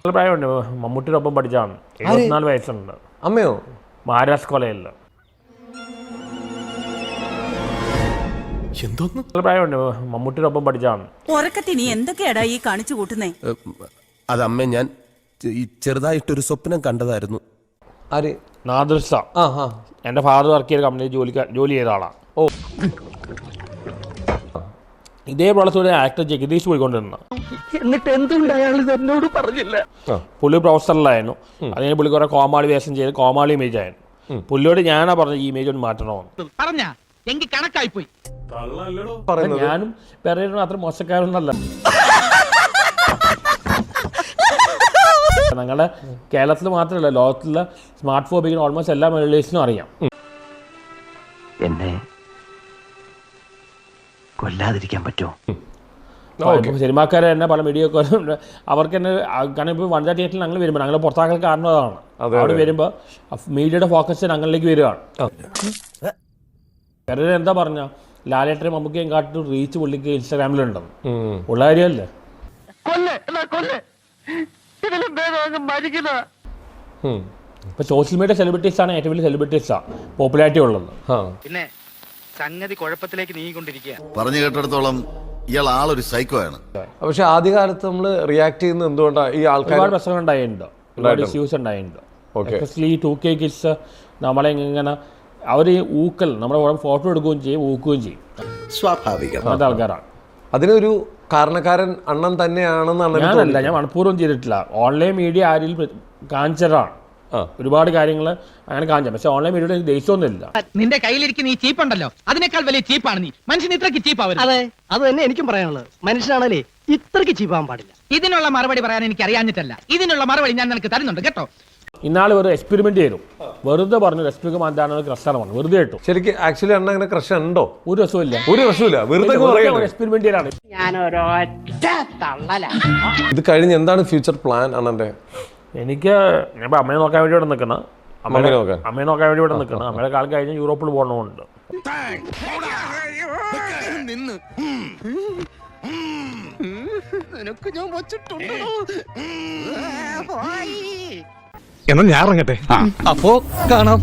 പ്രായമുണ്ട്. മമ്മൂട്ടിയുടെ ഒപ്പം പഠിച്ചാണ്. 74 വയസ്സുണ്ട്. അമ്മയോ? മഹാരാജ് കോളേജില്. പ്രായമുണ്ട്. മമ്മൂട്ടിയുടെ ഒപ്പം പഠിച്ചാണ്. ഉറക്കത്തിന് എന്തൊക്കെയാടാ ഈ കാണിച്ചു കൂട്ടുന്നേ? അതമ്മ ഞാൻ ചെറുതായിട്ടൊരു സ്വപ്നം കണ്ടതായിരുന്നു. ആര്? നാദിർഷ. എന്റെ ഫാദർ വർക്ക് ചെയ്ത കമ്പനിയിൽ ജോലി ചെയ്ത ആളാണ്. ഓ, ഇതേ പ്രളയത്തോടെ ആക്ടർ ജഗദീഷ് പോയിക്കൊണ്ടിരുന്ന. എന്നിട്ട് എന്തുകൊണ്ട് അയാൾ എന്നോട് പറഞ്ഞില്ല? പുള്ളി പ്രൊഫസറിലായിരുന്നു. അതിന് പുള്ളി കുറെ കോമാളി വേഷം ചെയ്ത് കോമാളി ഇമേജ് ആയിരുന്നു. പുള്ളിയോട് ഞാനാ പറഞ്ഞത് ഈ ഇമേജ് ഒന്ന് മാറ്റണമെന്ന്. ഞാനും പെരേരനും അത്ര മോശക്കാരൊന്നല്ല. ഞങ്ങളുടെ കേരളത്തിൽ മാത്രമല്ല, ലോകത്തിലെ സ്മാർട്ട് ഫോൺ ഉപയോഗിക്കുന്ന ഓൾമോസ്റ്റ് എല്ലാ മലയാളീസിനും അറിയാം. എന്നെ കൊല്ലാതിരിക്കാൻ പറ്റുമോ? സിനിമാക്കാരെ തന്നെ പല വീഡിയോ അവർക്ക് തന്നെ, കാരണം ഇപ്പോൾ വനിതാ തിയേറ്ററിൽ ഞങ്ങൾ വരുമ്പോൾ ഞങ്ങൾ പുറത്താക്കൽ കാരണം അതാണ്. അവിടെ വരുമ്പോൾ മീഡിയയുടെ ഫോക്കസ് ഞങ്ങളിലേക്ക് വരികയാണ്. പെരേര എന്താ പറഞ്ഞ ലാലേട്ടനും മമ്മൂക്കയും കാട്ടി റീച്ച് പുള്ളിക്ക് ഇൻസ്റ്റാഗ്രാമിലുണ്ടെന്ന് ഉള്ള കാര്യമല്ലേ? ഇപ്പൊ സോഷ്യൽ മീഡിയ സെലിബ്രിറ്റീസ് ആണ് ഏറ്റവും വലിയ സെലിബ്രിറ്റീസാ പോപ്പുലാരിറ്റി ഉള്ളത്. പിന്നെ സംഗതി കുഴപ്പത്തിലേക്ക് നീങ്ങിക്കൊണ്ടിരിക്കുക. പറഞ്ഞു കേട്ടിടത്തോളം ഇയാൾ ആളൊരു സൈക്കോ ആണ്. പക്ഷെ ആദ്യകാലത്ത് നമ്മൾ റിയാക്ട് ചെയ്യുന്നത് എന്തുകൊണ്ടാണ്? ഈ ആൾക്കാർ ഒരുപാട് പ്രശ്നങ്ങൾ ഉണ്ടായിട്ടുണ്ട്, ഒരുപാട് ഇഷ്യൂസ് ഉണ്ടായിട്ടുണ്ട്. എസ്പെഷ്യലി ഈ 2K കിഡ്സ് നമ്മളെ ഇങ്ങനെ അവർ ഊക്കൽ നമ്മുടെ ഫോട്ടോ എടുക്കുകയും ചെയ്യും, ഊക്കുകയും ചെയ്യും. സ്വാഭാവികം. അങ്ങനത്തെ ആൾക്കാരാണ്. അതിനൊരു കാരണക്കാരൻ അണ്ണൻ തന്നെയാണെന്നാണ്. ഞാനല്ല, ഞാൻ മനഃപൂർവ്വം ചെയ്തിട്ടില്ല. ഓൺലൈൻ മീഡിയ ആരിൽ കാണിച്ചതാണ് ഒരുപാട് കാര്യങ്ങൾ അങ്ങനെ കാണിച്ച. പക്ഷെ ഓൺലൈൻ മീഡിയയുടെ ദേഷ്യമൊന്നുമില്ല. നിന്റെ കയ്യിലിരിക്കുന്ന ഈ ചീപ്പ് ഉണ്ടല്ലോ, അതിനേക്കാൾ വലിയ ചീപ്പാണ് നീ. മനുഷ്യൻ ഇത്രയ്ക്ക് ചീപ്പാവരുത്. അതെ, അത് തന്നെ എനിക്കും പറയാനുള്ളത്. മനുഷ്യനാണല്ലേ ഇത്രയ്ക്ക് ചീപ്പാൻ പാടില്ല. ഇതിനുള്ള മറുപടി പറയാൻ എനിക്ക് അറിയാഞ്ഞിട്ടല്ല. ഇതിനുള്ള മറുപടി ഞാൻ നിനക്ക് തരുന്നുണ്ട് കേട്ടോ. ഇന്നാൾ ഒരു എക്സ്പെരിമെന്റ് ചെയ്തു. വെറുതെ പറഞ്ഞു രശ്മിക മന്ദാന ക്രഷാണ് പറഞ്ഞു, വെറുതെ ഇട്ടു. ശരിക്കും ആക്ച്വലി അണ്ണ അങ്ങനെ ക്രഷ് ഉണ്ടോ? ഒരു രസമില്ല, ഒരു രസമില്ല, വെറുതെ എക്സ്പെരിമെന്റ് ചെയ്താണ്. ഇത് കഴിഞ്ഞ് എന്താണ് ഫ്യൂച്ചർ പ്ലാൻ അണ്ണന്റെ? എനിക്ക് ഞാൻ അമ്മയെ നോക്കാൻ വേണ്ടി ഇവിടെ നിൽക്കണം. അമ്മയെ നോക്കാൻ വേണ്ടി ഇവിടെ നിൽക്കണം. അമ്മയുടെ കാലം കഴിഞ്ഞ് യൂറോപ്പിൽ പോകണമുണ്ട്. എന്നാ ഞാൻ ഇറങ്ങട്ടെ. അപ്പോ കാണാം.